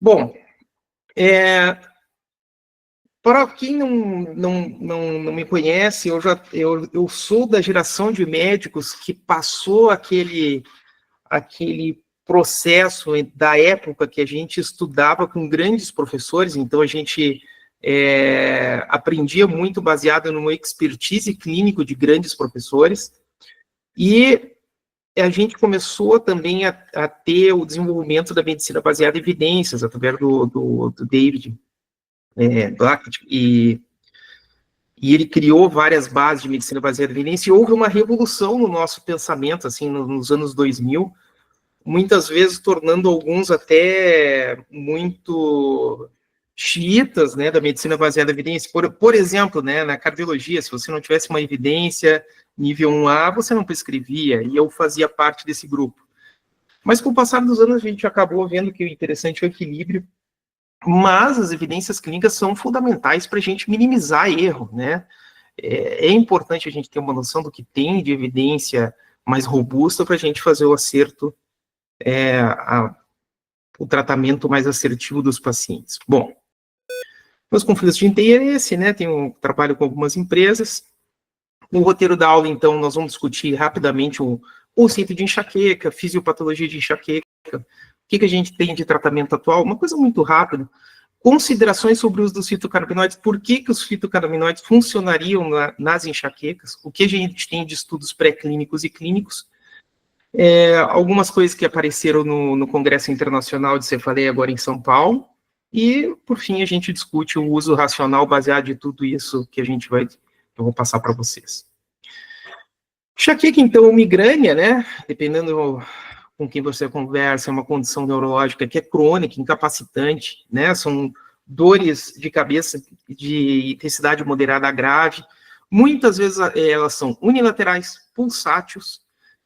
Bom, para quem não me conhece, eu sou da geração de médicos que passou aquele processo da época que a gente estudava com grandes professores, então a gente aprendia muito baseado numa expertise clínico de grandes professores, e a gente começou também a ter o desenvolvimento da medicina baseada em evidências, através do David Blackett, e ele criou várias bases de medicina baseada em evidência, e houve uma revolução no nosso pensamento, assim, nos anos 2000, muitas vezes tornando alguns até muito xiitas, né, da medicina baseada em evidência. Por exemplo, né, na cardiologia, se você não tivesse uma evidência nível 1A, você não prescrevia, e eu fazia parte desse grupo. Mas com o passar dos anos, a gente acabou vendo que o interessante é o equilíbrio, mas as evidências clínicas são fundamentais para a gente minimizar erro, né? É importante a gente ter uma noção do que tem de evidência mais robusta para a gente fazer o acerto, o tratamento mais assertivo dos pacientes. Bom, os conflitos de interesse, né? Tenho trabalho com algumas empresas. No roteiro da aula, então, nós vamos discutir rapidamente o conceito de enxaqueca, fisiopatologia de enxaqueca, o que a gente tem de tratamento atual, uma coisa muito rápida, considerações sobre o uso dos fitocannabinoides, por que os fitocannabinoides funcionariam nas enxaquecas, o que a gente tem de estudos pré-clínicos e clínicos, algumas coisas que apareceram no Congresso Internacional de Cefaleia agora em São Paulo, e, por fim, a gente discute o uso racional baseado em tudo isso que eu vou passar para vocês. Enxaqueca, então, migrânia, né, dependendo com quem você conversa, é uma condição neurológica que é crônica, incapacitante, né, são dores de cabeça de intensidade moderada a grave, muitas vezes elas são unilaterais, pulsátios,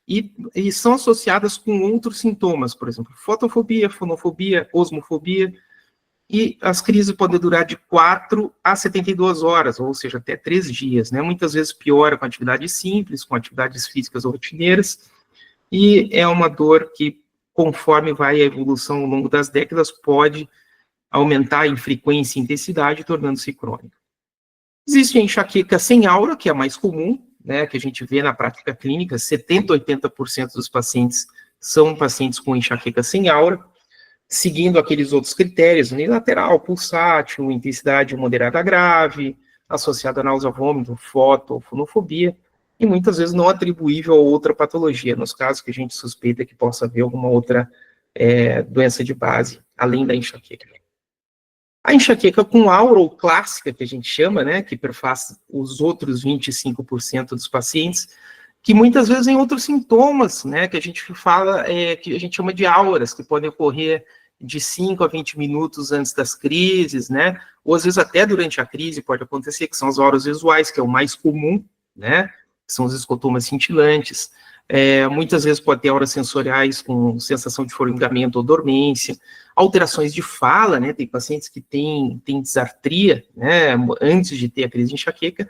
e são associadas com outros sintomas, por exemplo, fotofobia, fonofobia, osmofobia, e as crises podem durar de 4 a 72 horas, ou seja, até 3 dias, né? Muitas vezes piora com atividades simples, com atividades físicas rotineiras, e é uma dor que, conforme vai a evolução ao longo das décadas, pode aumentar em frequência e intensidade, tornando-se crônica. Existe a enxaqueca sem aura, que é a mais comum, né, que a gente vê na prática clínica, 70% a 80% dos pacientes são pacientes com enxaqueca sem aura, seguindo aqueles outros critérios, unilateral, pulsátil, intensidade moderada a grave, associada a náusea, vômito, foto, fonofobia, e muitas vezes não atribuível a outra patologia, nos casos que a gente suspeita que possa haver alguma outra doença de base, além da enxaqueca. A enxaqueca com aura, ou clássica, que a gente chama, né, que perfaz os outros 25% dos pacientes, que muitas vezes tem outros sintomas, né, que a gente fala, que a gente chama de auras, que podem ocorrer de 5 a 20 minutos antes das crises, né, ou às vezes até durante a crise pode acontecer, que são as auras visuais, que é o mais comum, né, que são os escotomas cintilantes. Muitas vezes pode ter auras sensoriais com sensação de formigamento ou dormência, alterações de fala, né, tem pacientes que têm disartria, né, antes de ter a crise de enxaqueca,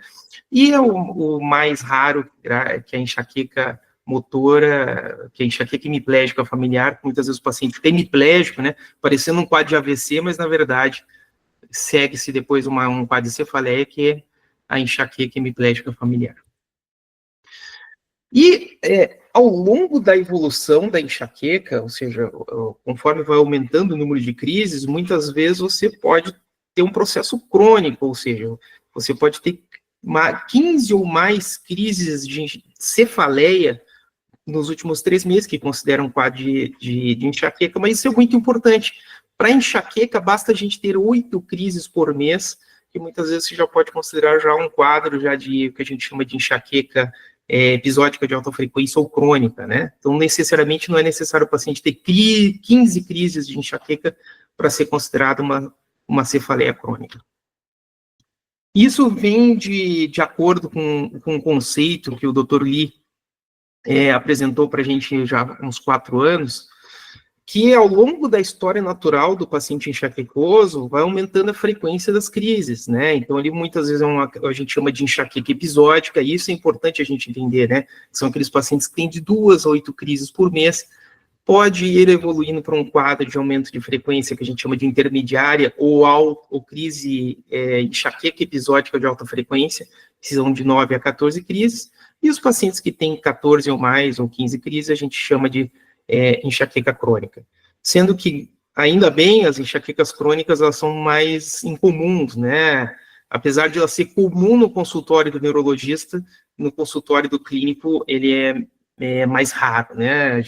e o mais raro, que é a enxaqueca motora, que é a enxaqueca hemiplégica familiar, muitas vezes o paciente fica hemiplégico, né, parecendo um quadro de AVC, mas na verdade segue-se depois um quadro de cefaleia, que é a enxaqueca hemiplégica familiar. E ao longo da evolução da enxaqueca, ou seja, conforme vai aumentando o número de crises, muitas vezes você pode ter um processo crônico, ou seja, você pode ter 15 ou mais crises de cefaleia nos últimos 3 meses, que consideram um quadro de enxaqueca, mas isso é muito importante. Para enxaqueca, basta a gente ter 8 crises por mês, que muitas vezes você já pode considerar já um quadro já de o que a gente chama de enxaqueca episódica de alta frequência ou crônica, né? Então, necessariamente, não é necessário o paciente ter 15 crises de enxaqueca para ser considerado uma cefaleia crônica. Isso vem de acordo com um conceito que o Dr. Lee apresentou para a gente já há uns 4 anos, que ao longo da história natural do paciente enxaquecoso vai aumentando a frequência das crises, né? Então, ali muitas vezes a gente chama de enxaqueca episódica, e isso é importante a gente entender, né? São aqueles pacientes que têm de 2 a 8 crises por mês, pode ir evoluindo para um quadro de aumento de frequência que a gente chama de intermediária ou crise enxaqueca episódica de alta frequência, precisam de 9 a 14 crises, e os pacientes que têm 14 ou mais, ou 15 crises, a gente chama de enxaqueca crônica. Sendo que, ainda bem, as enxaquecas crônicas, elas são mais incomuns, né? Apesar de ela ser comum no consultório do neurologista, no consultório do clínico, ele é mais raro, né?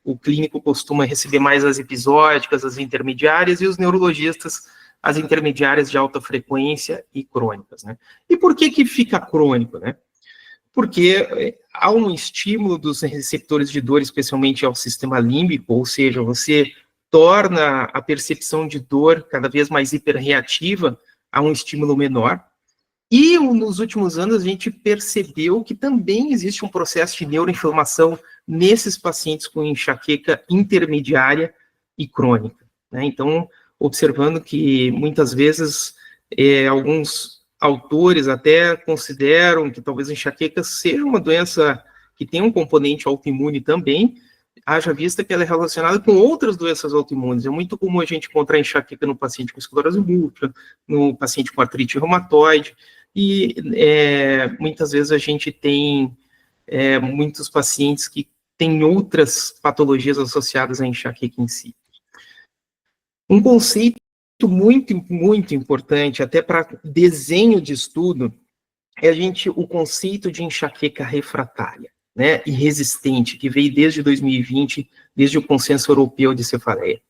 O clínico costuma receber mais as episódicas, as intermediárias, e os neurologistas, as intermediárias de alta frequência e crônicas, né? E por que fica crônico, né? Porque há um estímulo dos receptores de dor, especialmente ao sistema límbico, ou seja, você torna a percepção de dor cada vez mais hiperreativa a um estímulo menor. E nos últimos anos a gente percebeu que também existe um processo de neuroinflamação nesses pacientes com enxaqueca intermediária e crônica, né? Então, observando que muitas vezes alguns autores até consideram que talvez a enxaqueca seja uma doença que tem um componente autoimune também, haja vista que ela é relacionada com outras doenças autoimunes. É muito comum a gente encontrar enxaqueca no paciente com esclerose múltipla, no paciente com artrite reumatoide, e muitas vezes a gente tem muitos pacientes que têm outras patologias associadas à enxaqueca em si. Um conceito muito, muito importante, até para desenho de estudo, é o conceito de enxaqueca refratária, né, e resistente, que veio desde 2020, desde o Consenso Europeu de Cefaleia.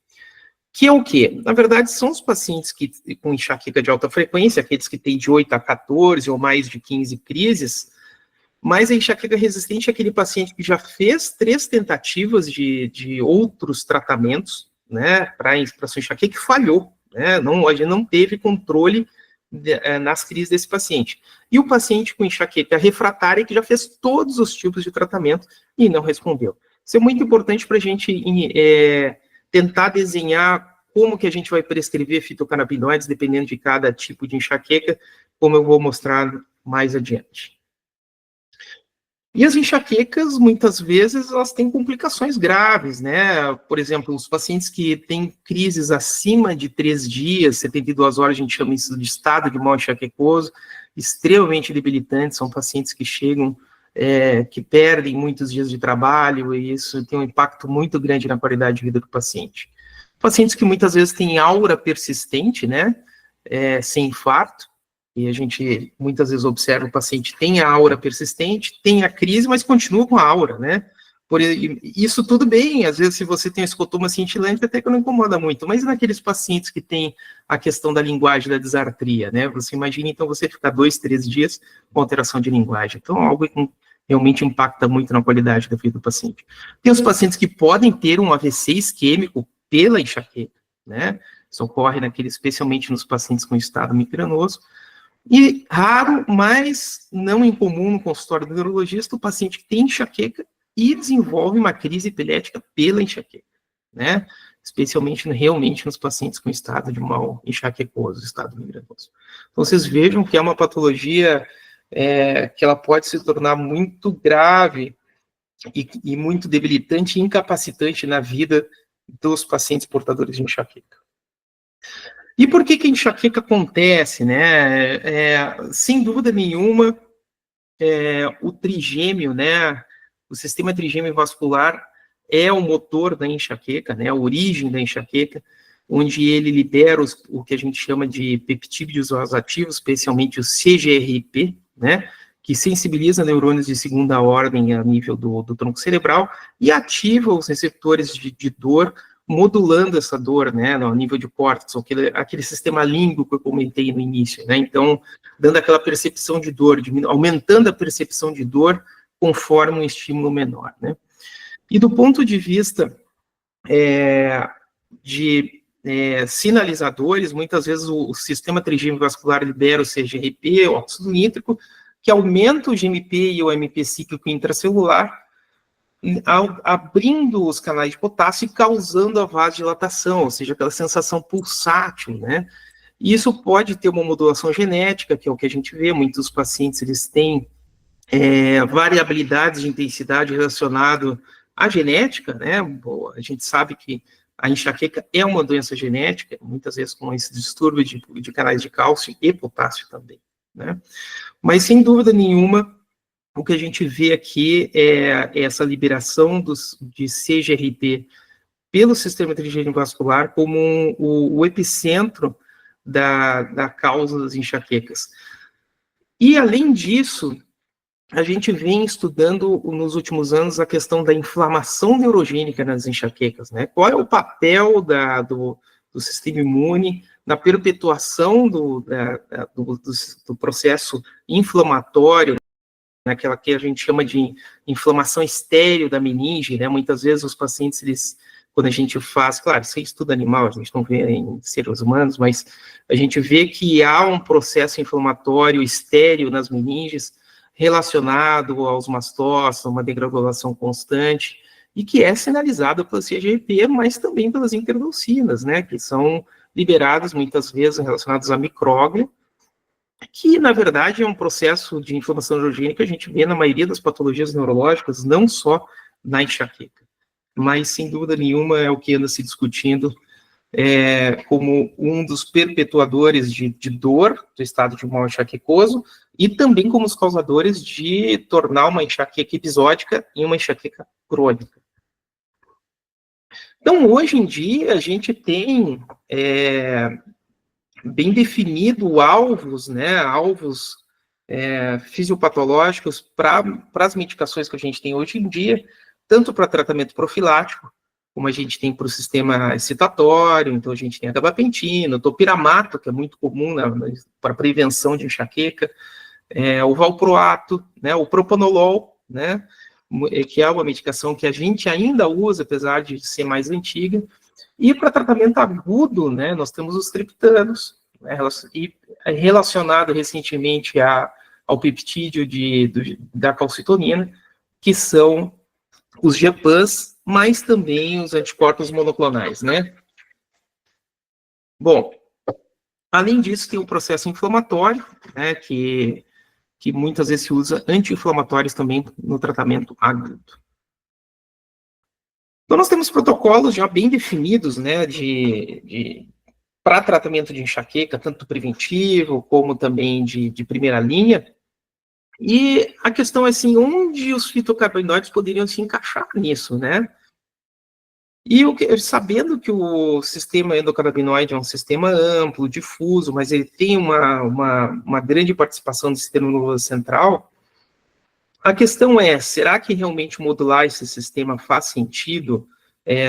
Que é o quê? Na verdade, são os pacientes com enxaqueca de alta frequência, aqueles que têm de 8 a 14 ou mais de 15 crises, mas a enxaqueca resistente é aquele paciente que já fez 3 tentativas de outros tratamentos, né, para sua enxaqueca e falhou, né, a gente não teve controle nas crises desse paciente. E o paciente com enxaqueca refratária que já fez todos os tipos de tratamento e não respondeu. Isso é muito importante para a gente tentar desenhar como que a gente vai prescrever fitocannabinoides, dependendo de cada tipo de enxaqueca, como eu vou mostrar mais adiante. E as enxaquecas, muitas vezes, elas têm complicações graves, né? Por exemplo, os pacientes que têm crises acima de 3 dias, 72 horas, a gente chama isso de estado de mal enxaquecoso, extremamente debilitantes, são pacientes que chegam, que perdem muitos dias de trabalho, e isso tem um impacto muito grande na qualidade de vida do paciente. Pacientes que muitas vezes têm aura persistente, né? Sem infarto, e a gente muitas vezes observa o paciente tem a aura persistente, tem a crise, mas continua com a aura, né? Isso tudo bem, às vezes se você tem um escotoma cintilante, até que não incomoda muito, mas naqueles pacientes que têm a questão da linguagem, da disartria, né? Você imagina, então, você ficar 2, 3 dias com alteração de linguagem. Então, algo que realmente impacta muito na qualidade da vida do paciente. Tem os pacientes que podem ter um AVC isquêmico pela enxaqueca, né? Isso ocorre especialmente nos pacientes com estado migranoso. E raro, mas não incomum no consultório do neurologista, o paciente que tem enxaqueca e desenvolve uma crise epilética pela enxaqueca, né? Especialmente realmente nos pacientes com estado de mal enxaquecoso, estado migranoso. Então, vocês vejam que é uma patologia que ela pode se tornar muito grave e muito debilitante e incapacitante na vida dos pacientes portadores de enxaqueca. E por que a enxaqueca acontece, né? Sem dúvida nenhuma, o trigêmeo, né? O sistema trigêmeo vascular é o motor da enxaqueca, né? A origem da enxaqueca, onde ele libera o que a gente chama de peptídeos vasoativos, especialmente o CGRP, né? Que sensibiliza neurônios de segunda ordem a nível do tronco cerebral e ativa os receptores de dor, modulando essa dor, né, no nível de córtex, aquele sistema límbico que eu comentei no início, né, então, dando aquela percepção de dor, aumentando a percepção de dor conforme um estímulo menor, né. E do ponto de vista de sinalizadores, muitas vezes o sistema trigêmeo vascular libera o CGRP, o óxido nítrico, que aumenta o GMP e o AMP cíclico intracelular, abrindo os canais de potássio e causando a vasodilatação, ou seja, aquela sensação pulsátil, né? E isso pode ter uma modulação genética, que é o que a gente vê, muitos pacientes, eles têm variabilidades de intensidade relacionado a genética, né? A gente sabe que a enxaqueca é uma doença genética, muitas vezes com esse distúrbio de canais de cálcio e potássio também, né? Mas, sem dúvida nenhuma, o que a gente vê aqui é essa liberação de CGRP pelo sistema trigêmeo vascular como o epicentro da causa das enxaquecas. E, além disso, a gente vem estudando nos últimos anos a questão da inflamação neurogênica nas enxaquecas, né? Qual é o papel do sistema imune na perpetuação do processo inflamatório, naquela que a gente chama de inflamação estéril da meninge, né? Muitas vezes os pacientes, quando a gente faz, claro, isso é estudo animal, a gente não vê em seres humanos, mas a gente vê que há um processo inflamatório estéril nas meninges relacionado aos mastócitos, uma degranulação constante, e que é sinalizado pela CGRP, mas também pelas interdocinas, né, que são liberadas muitas vezes relacionadas à micróglia, que, na verdade, é um processo de inflamação neurogênica que a gente vê na maioria das patologias neurológicas, não só na enxaqueca. Mas, sem dúvida nenhuma, é o que anda se discutindo como um dos perpetuadores de dor do estado de mal enxaquecoso e também como os causadores de tornar uma enxaqueca episódica em uma enxaqueca crônica. Então, hoje em dia, a gente tem bem definido alvos, né, fisiopatológicos para as medicações que a gente tem hoje em dia, tanto para tratamento profilático, como a gente tem para o sistema excitatório, então a gente tem a gabapentina, o topiramato, que é muito comum para prevenção de enxaqueca, o valproato, né, o propanolol, né, que é uma medicação que a gente ainda usa, apesar de ser mais antiga, e para tratamento agudo, né, nós temos os triptanos, né, e relacionado recentemente ao peptídeo da calcitonina, que são os GPAs, mas também os anticorpos monoclonais, né? Bom, além disso, tem o processo inflamatório, né, que muitas vezes se usa anti-inflamatórios também no tratamento agudo. Então, nós temos protocolos já bem definidos, né, para tratamento de enxaqueca, tanto preventivo como também de primeira linha. E a questão é assim, onde os fitocannabinoides poderiam se encaixar nisso, né? E sabendo que o sistema endocannabinoide é um sistema amplo, difuso, mas ele tem uma grande participação do sistema nervoso central, a questão é, será que realmente modular esse sistema faz sentido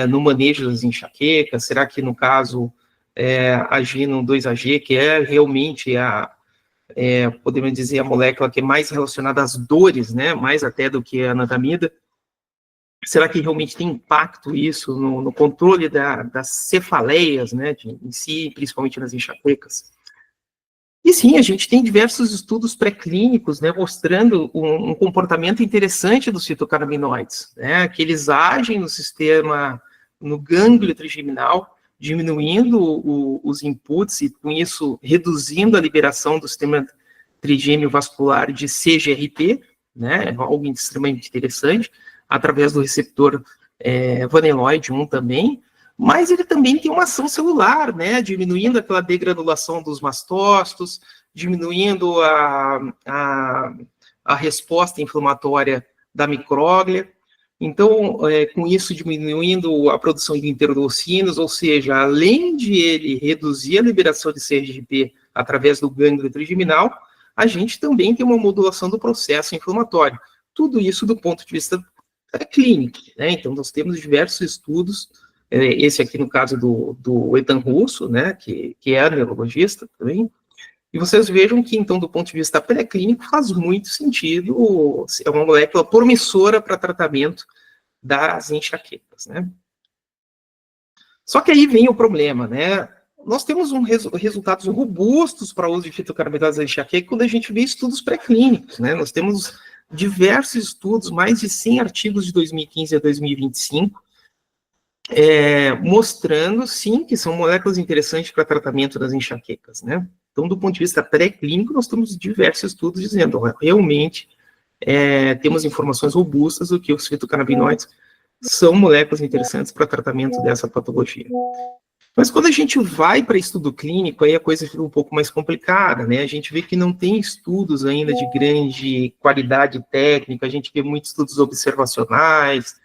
no manejo das enxaquecas? Será que, no caso, agir no 2-AG, que é realmente podemos dizer, a molécula que é mais relacionada às dores, né, mais até do que a anandamida, será que realmente tem impacto isso no controle das cefaleias, né, em si, principalmente nas enxaquecas? E sim, a gente tem diversos estudos pré-clínicos, né, mostrando um comportamento interessante dos fitocannabinoides, né, que eles agem no gânglio trigeminal, diminuindo os inputs e, com isso, reduzindo a liberação do sistema trigêmeo vascular de CGRP, né, algo extremamente interessante, através do receptor vaneloide 1 também, mas ele também tem uma ação celular, né, diminuindo aquela degranulação dos mastócitos, diminuindo a resposta inflamatória da micróglia. Então, com isso diminuindo a produção de interdocinas, ou seja, além de ele reduzir a liberação de CGRP através do gânglio trigeminal, a gente também tem uma modulação do processo inflamatório. Tudo isso do ponto de vista clínico, né? Então, nós temos diversos estudos, esse aqui no caso do Ethan Russo, né, que é neurologista também, e vocês vejam que, então, do ponto de vista pré-clínico, faz muito sentido, é uma molécula promissora para tratamento das enxaquecas, né? Só que aí vem o problema, né? Nós temos resultados robustos para o uso de fitocannabinoides da enxaqueca quando a gente vê estudos pré-clínicos, né? Nós temos diversos estudos, mais de 100 artigos de 2015 a 2025, mostrando, sim, que são moléculas interessantes para tratamento das enxaquecas, né? Então, do ponto de vista pré-clínico, nós temos diversos estudos dizendo, realmente, temos informações robustas do que os fitocannabinoides são moléculas interessantes para tratamento dessa patologia. Mas quando a gente vai para estudo clínico, aí a coisa fica um pouco mais complicada, né? A gente vê que não tem estudos ainda de grande qualidade técnica, a gente vê muitos estudos observacionais,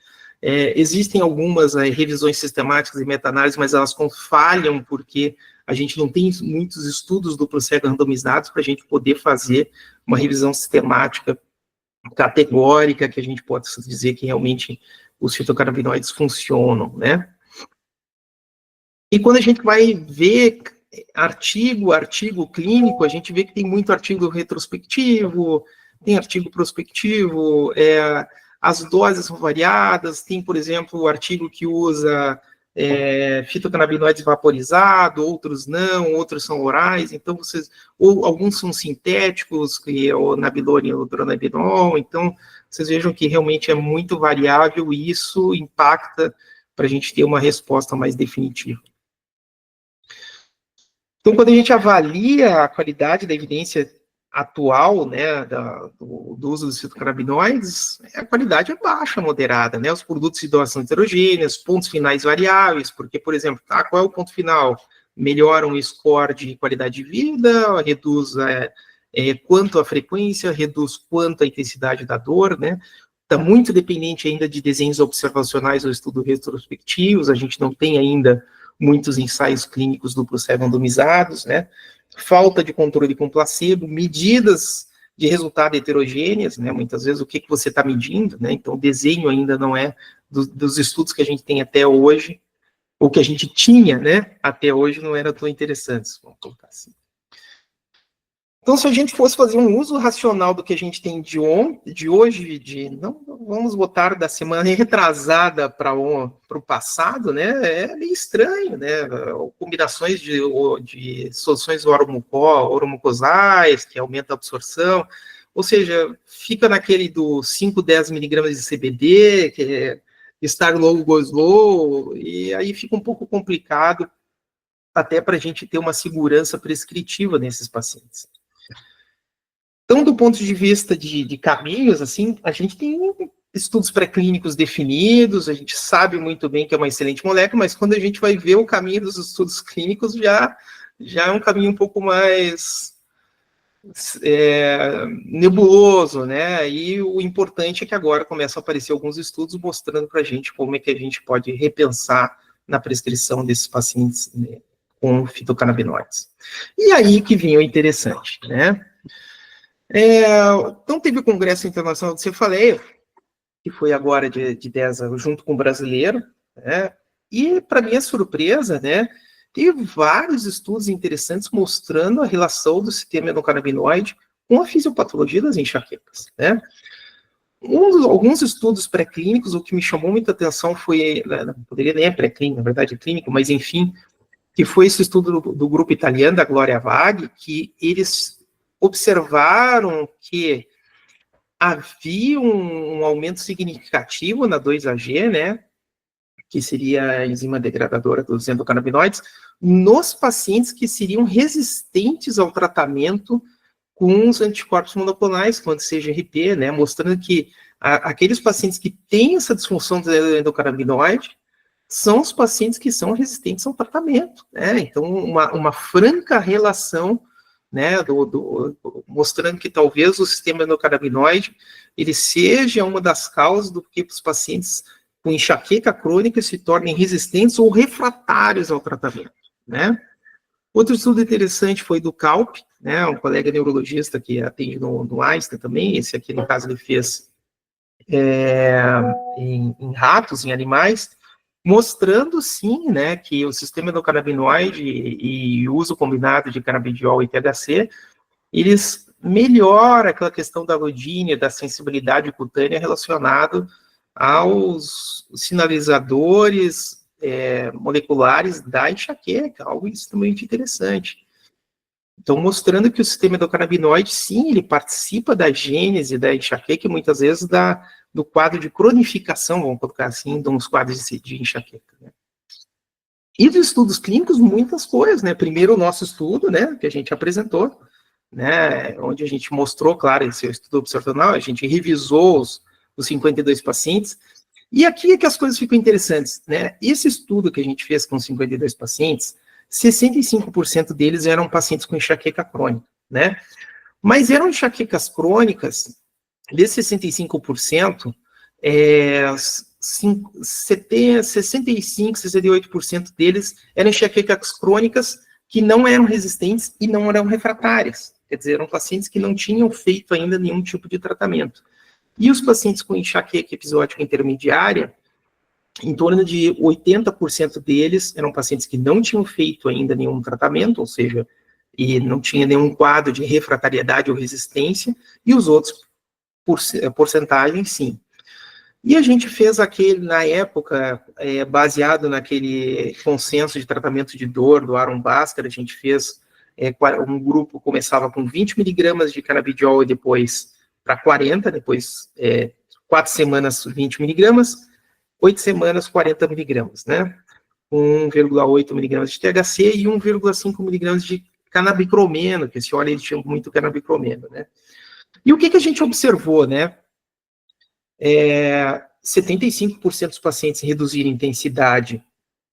existem algumas revisões sistemáticas e meta-análises, mas elas falham porque a gente não tem muitos estudos duplo cego randomizados para a gente poder fazer uma revisão sistemática categórica, que a gente possa dizer que realmente os fitocannabinoides funcionam, né? E quando a gente vai ver artigo clínico, a gente vê que tem muito artigo retrospectivo, tem artigo prospectivo, as doses são variadas, tem, por exemplo, o artigo que usa fitocannabinoides vaporizados, outros não, outros são orais, então ou alguns são sintéticos, que é o nabilon e o dronabinol, então vocês vejam que realmente é muito variável e isso impacta para a gente ter uma resposta mais definitiva. Então, quando a gente avalia a qualidade da evidência atual, né, do uso dos fitocannabinoides, a qualidade é baixa, moderada, né, os produtos de doação heterogêneos, pontos finais variáveis, porque, por exemplo, qual é o ponto final? Melhora o score de qualidade de vida, reduz quanto a frequência, reduz quanto a intensidade da dor, né, está muito dependente ainda de desenhos observacionais ou estudos retrospectivos, a gente não tem ainda muitos ensaios clínicos duplo cego randomizados, né? Falta de controle com placebo, medidas de resultado heterogêneas, né? Muitas vezes o que você está medindo, né? Então o desenho ainda não é dos estudos que a gente tem até hoje, ou que a gente tinha, né? Até hoje não era tão interessantes, vamos colocar assim. Então, se a gente fosse fazer um uso racional do que a gente tem de hoje, não vamos botar da semana retrasada para o passado, né? É meio estranho, né? Combinações de soluções oromucosais, que aumentam a absorção, ou seja, fica naquele do 5, 10 miligramas de CBD, que é start low, go slow, e aí fica um pouco complicado até para a gente ter uma segurança prescritiva nesses pacientes. Então, do ponto de vista de caminhos, assim, a gente tem estudos pré-clínicos definidos, a gente sabe muito bem que é uma excelente molécula, mas quando a gente vai ver o caminho dos estudos clínicos, já é um caminho um pouco mais nebuloso, né? E o importante é que agora começam a aparecer alguns estudos mostrando para a gente como é que a gente pode repensar na prescrição desses pacientes, né, com fitocannabinoides. E aí que vinha o interessante, né? Então, teve o Congresso Internacional do Cefaleio, que foi agora de 10 anos, junto com o brasileiro, né? E, para minha surpresa, né, teve vários estudos interessantes mostrando a relação do sistema endocannabinoide com a fisiopatologia das enxaquecas, né? Alguns estudos pré-clínicos, o que me chamou muita atenção foi, não poderia nem pré-clínico, na verdade é clínico, mas enfim, que foi esse estudo do grupo italiano, da Gloria Vaghi, que eles observaram que havia um aumento significativo na 2-AG, né, que seria a enzima degradadora dos endocannabinoides, nos pacientes que seriam resistentes ao tratamento com os anticorpos monoclonais, quando CGRP, né, mostrando que aqueles pacientes que têm essa disfunção do endocannabinoide são os pacientes que são resistentes ao tratamento, né, então uma franca relação, né, mostrando que talvez o sistema endocannabinoide ele seja uma das causas do que os pacientes com enxaqueca crônica se tornem resistentes ou refratários ao tratamento, né. Outro estudo interessante foi do Kalp, né, um colega neurologista que atende no Einstein também, esse aqui no caso ele fez em ratos, em animais, mostrando sim, né, que o sistema endocannabinoide e o uso combinado de canabidiol e THC, eles melhoram aquela questão da alodínia, da sensibilidade cutânea relacionado aos sinalizadores moleculares da enxaqueca, algo extremamente interessante. Então, mostrando que o sistema endocannabinoide, sim, ele participa da gênese da enxaqueca e muitas vezes do quadro de cronificação, vamos colocar assim, dos quadros de enxaqueca, né? E dos estudos clínicos, muitas coisas, né? Primeiro, o nosso estudo, né, que a gente apresentou, né, onde a gente mostrou, claro, esse estudo observacional, a gente revisou os 52 pacientes, E aqui é que as coisas ficam interessantes, né? Esse estudo que a gente fez com 52 pacientes, 65% deles eram pacientes com enxaqueca crônica, né? Mas eram enxaquecas crônicas, desses 65%, 65, 68% deles eram enxaquecas crônicas que não eram resistentes e não eram refratárias. Quer dizer, eram pacientes que não tinham feito ainda nenhum tipo de tratamento. E os pacientes com enxaqueca episódica intermediária, em torno de 80% deles eram pacientes que não tinham feito ainda nenhum tratamento, ou seja, e não tinha nenhum quadro de refratariedade ou resistência, e os outros, porcentagem, sim. E a gente fez aquele, na época, baseado naquele consenso de tratamento de dor do Aaron Bhaskara, a gente fez, um grupo começava com 20 miligramas de canabidiol e depois para 40, depois 4 semanas 20 miligramas, 8 semanas 40 miligramas, né? 1,8 miligramas de THC e 1,5 miligramas de canabicromeno, que esse óleo ele tinha muito canabicromeno, né? E o que a gente observou, né? 75% dos pacientes reduziram intensidade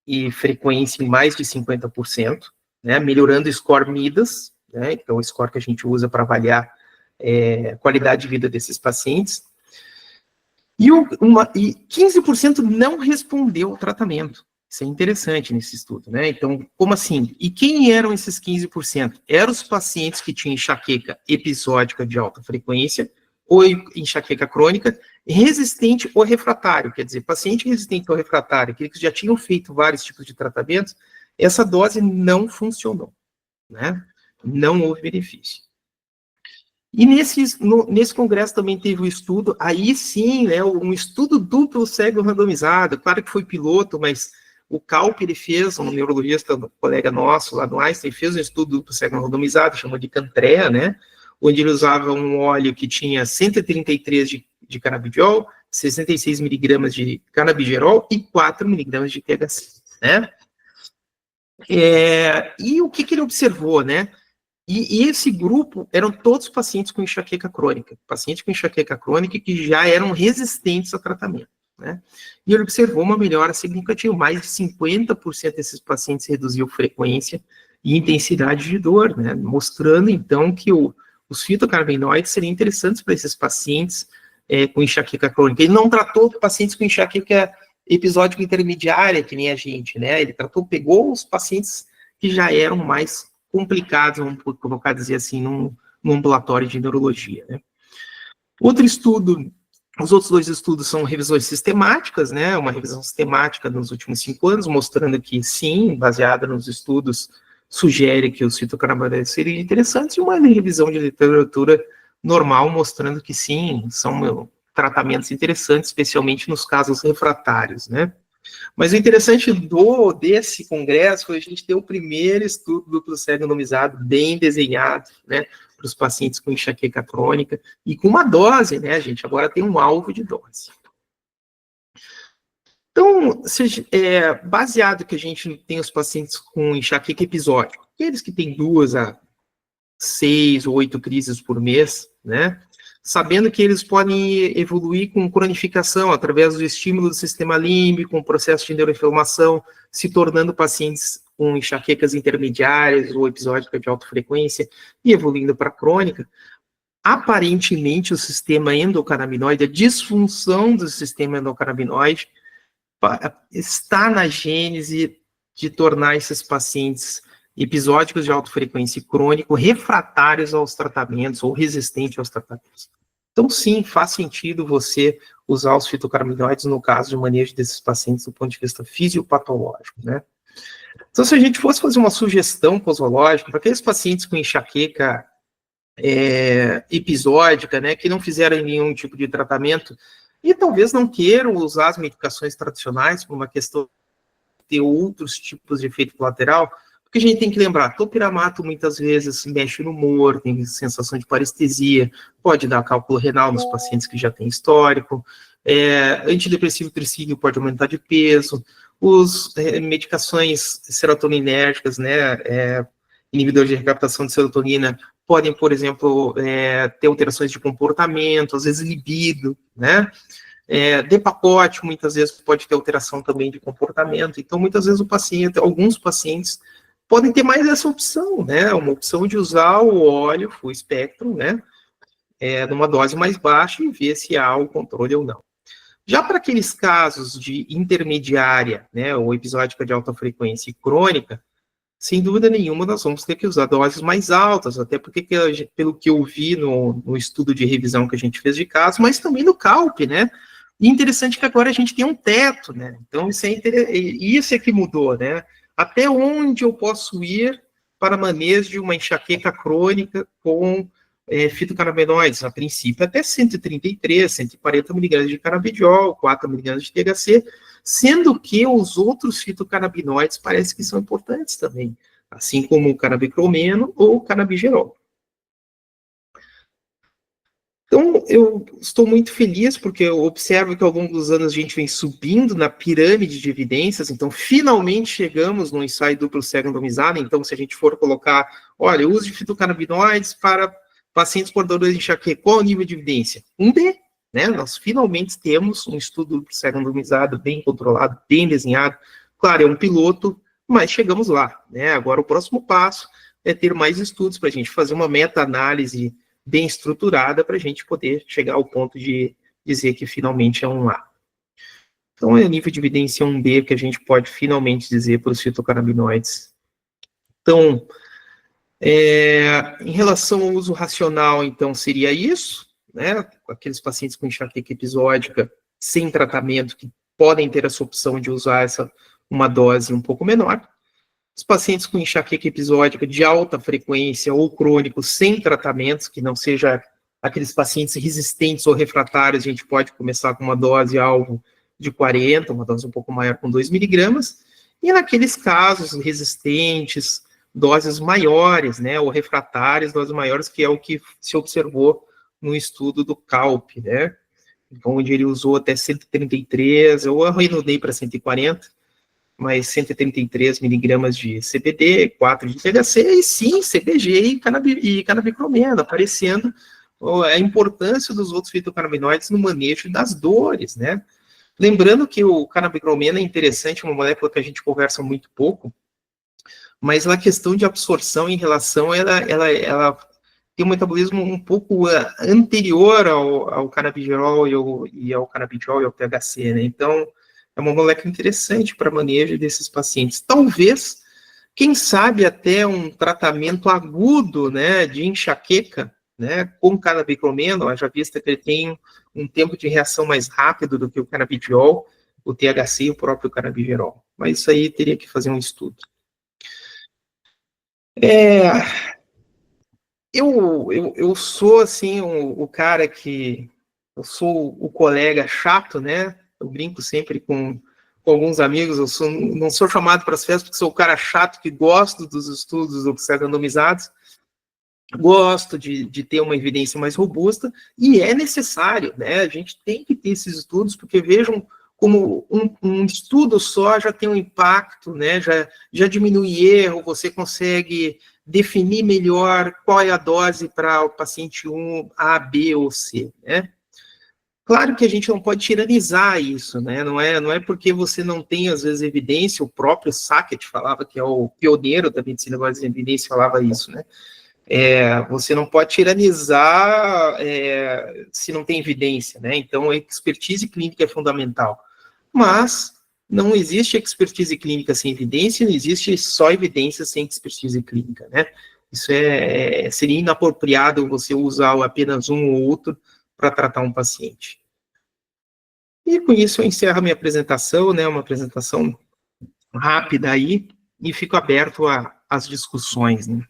e frequência em mais de 50%, né? Melhorando o score Midas, né? Que é o score que a gente usa para avaliar a qualidade de vida desses pacientes. E 15% não respondeu ao tratamento. Isso é interessante nesse estudo, né? Então, como assim? E quem eram esses 15%? Eram os pacientes que tinham enxaqueca episódica de alta frequência ou enxaqueca crônica, resistente ou refratário. Quer dizer, paciente resistente ou refratário, aqueles que já tinham feito vários tipos de tratamentos, essa dose não funcionou, né? Não houve benefício. E nesse congresso também teve um estudo, aí sim, né, um estudo duplo cego randomizado, claro que foi piloto, mas o Kalp, ele fez, um neurologista, um colega nosso lá no Einstein, fez um estudo duplo cego randomizado, chamou de Cantrea, né, onde ele usava um óleo que tinha 133 de canabidiol, 66 miligramas de canabigerol e 4 miligramas de THC, né. E o que ele observou, né? E esse grupo eram todos pacientes com enxaqueca crônica, pacientes com enxaqueca crônica que já eram resistentes a tratamento, né? E ele observou uma melhora significativa, mais de 50% desses pacientes reduziu frequência e intensidade de dor, né? Mostrando, então, que os fitocannabinoides seriam interessantes para esses pacientes com enxaqueca crônica. Ele não tratou pacientes com enxaqueca episódica intermediária, que nem a gente, né? Ele pegou os pacientes que já eram mais complicados, vamos colocar, dizer assim, num ambulatório de neurologia, né? Outro estudo, os outros dois estudos são revisões sistemáticas, né? Uma revisão sistemática nos últimos 5 anos, mostrando que sim, baseada nos estudos, sugere que os fitocannabinoides seriam interessantes, e uma revisão de literatura normal, mostrando que sim, são tratamentos interessantes, especialmente nos casos refratários, né? Mas o interessante desse congresso foi a gente ter o primeiro estudo duplo cego randomizado bem desenhado, né, para os pacientes com enxaqueca crônica e com uma dose, né, a gente agora tem um alvo de dose. Então, baseado que a gente tem os pacientes com enxaqueca episódica, aqueles que têm 2 a 6 ou 8 crises por mês, né, sabendo que eles podem evoluir com cronificação através do estímulo do sistema límbico, com processo de neuroinflamação, se tornando pacientes com enxaquecas intermediárias ou episódicas de alta frequência e evoluindo para crônica. Aparentemente, o sistema endocannabinoide, a disfunção do sistema endocannabinoide está na gênese de tornar esses pacientes episódicos de alta frequência e crônico refratários aos tratamentos ou resistentes aos tratamentos. Então, sim, faz sentido você usar os fitocannabinoides no caso de manejo desses pacientes do ponto de vista fisiopatológico, né? Então, se a gente fosse fazer uma sugestão posológica para aqueles pacientes com enxaqueca episódica, né, que não fizeram nenhum tipo de tratamento e talvez não queiram usar as medicações tradicionais por uma questão de ter outros tipos de efeito colateral, porque a gente tem que lembrar, topiramato muitas vezes mexe no humor, tem sensação de parestesia, pode dar cálculo renal nos pacientes que já têm histórico, antidepressivo tricíclico pode aumentar de peso, medicações serotoninérgicas, né, inibidores de recaptação de serotonina, podem, por exemplo, ter alterações de comportamento, às vezes libido, né, De pacote, muitas vezes pode ter alteração também de comportamento. Então, muitas vezes alguns pacientes podem ter mais essa opção, né? Uma opção de usar o óleo full spectrum, né? Numa dose mais baixa e ver se há o controle ou não. Já para aqueles casos de intermediária, né, ou episódica de alta frequência e crônica, sem dúvida nenhuma nós vamos ter que usar doses mais altas, até porque, pelo que eu vi no estudo de revisão que a gente fez de caso, mas também no CALP, né? E interessante que agora a gente tem um teto, né? Então isso é que mudou, né? Até onde eu posso ir para manejo de uma enxaqueca crônica com fitocannabinoides, a princípio até 133, 140 miligramas de canabidiol, 4 miligramas de THC, sendo que os outros fitocannabinoides parece que são importantes também, assim como o canabicromeno ou o canabigerol. Então, eu estou muito feliz porque eu observo que ao longo dos anos a gente vem subindo na pirâmide de evidências, então finalmente chegamos no ensaio duplo cego randomizado. Então, se a gente for colocar, olha, uso de fitocannabinoides para pacientes portadores de enxaqueca, qual o nível de evidência? 1B, né? Nós finalmente temos um estudo duplo cego randomizado, bem controlado, bem desenhado. Claro, é um piloto, mas chegamos lá, né? Agora o próximo passo é ter mais estudos para a gente fazer uma meta-análise bem estruturada para a gente poder chegar ao ponto de dizer que finalmente é um A. Então, é nível de evidência 1B que a gente pode finalmente dizer para os fitocannabinoides. Então, em relação ao uso racional, então, seria isso, né? Aqueles pacientes com enxaqueca episódica sem tratamento que podem ter essa opção de usar uma dose um pouco menor. Os pacientes com enxaqueca episódica de alta frequência ou crônico sem tratamentos, que não seja aqueles pacientes resistentes ou refratários, a gente pode começar com uma dose alvo de 40, uma dose um pouco maior com 2 miligramas, e naqueles casos resistentes, doses maiores, né, ou refratárias, doses maiores, que é o que se observou no estudo do CALP, né, onde ele usou até 133, eu arredondei para 140, mas 133 miligramas de CBD, 4 de THC, e sim, CBG e canabicromeno, aparecendo a importância dos outros fitocannabinoides no manejo das dores, né? Lembrando que o canabicromeno é interessante, uma molécula que a gente conversa muito pouco, mas na questão de absorção em relação, ela tem um metabolismo um pouco anterior ao canabigerol e ao canabidiol e ao THC, né? Então, é uma molécula interessante para manejo desses pacientes. Talvez, quem sabe até um tratamento agudo, né, de enxaqueca, né, com canabicromeno, haja vista que ele tem um tempo de reação mais rápido do que o canabidiol, o THC e o próprio canabigerol. Mas isso aí teria que fazer um estudo. Eu sou, assim, o cara que... Eu sou o colega chato, né? Eu brinco sempre com alguns amigos, não sou chamado para as festas porque sou o cara chato que gosto dos estudos randomizados, gosto de ter uma evidência mais robusta, e é necessário, né? A gente tem que ter esses estudos, porque vejam como um estudo só já tem um impacto, né? Já diminui erro, você consegue definir melhor qual é a dose para o paciente 1, A, B ou C, né? Claro que a gente não pode tiranizar isso, né? Não é porque você não tem, às vezes, evidência, o próprio Sackett falava, que é o pioneiro da medicina baseada em evidência, falava isso, né? Você não pode tiranizar se não tem evidência, né? Então, a expertise clínica é fundamental. Mas não existe expertise clínica sem evidência, não existe só evidência sem expertise clínica, né? Isso seria inapropriado você usar apenas um ou outro para tratar um paciente. E com isso eu encerro a minha apresentação, né, uma apresentação rápida aí, e fico aberto às discussões, né.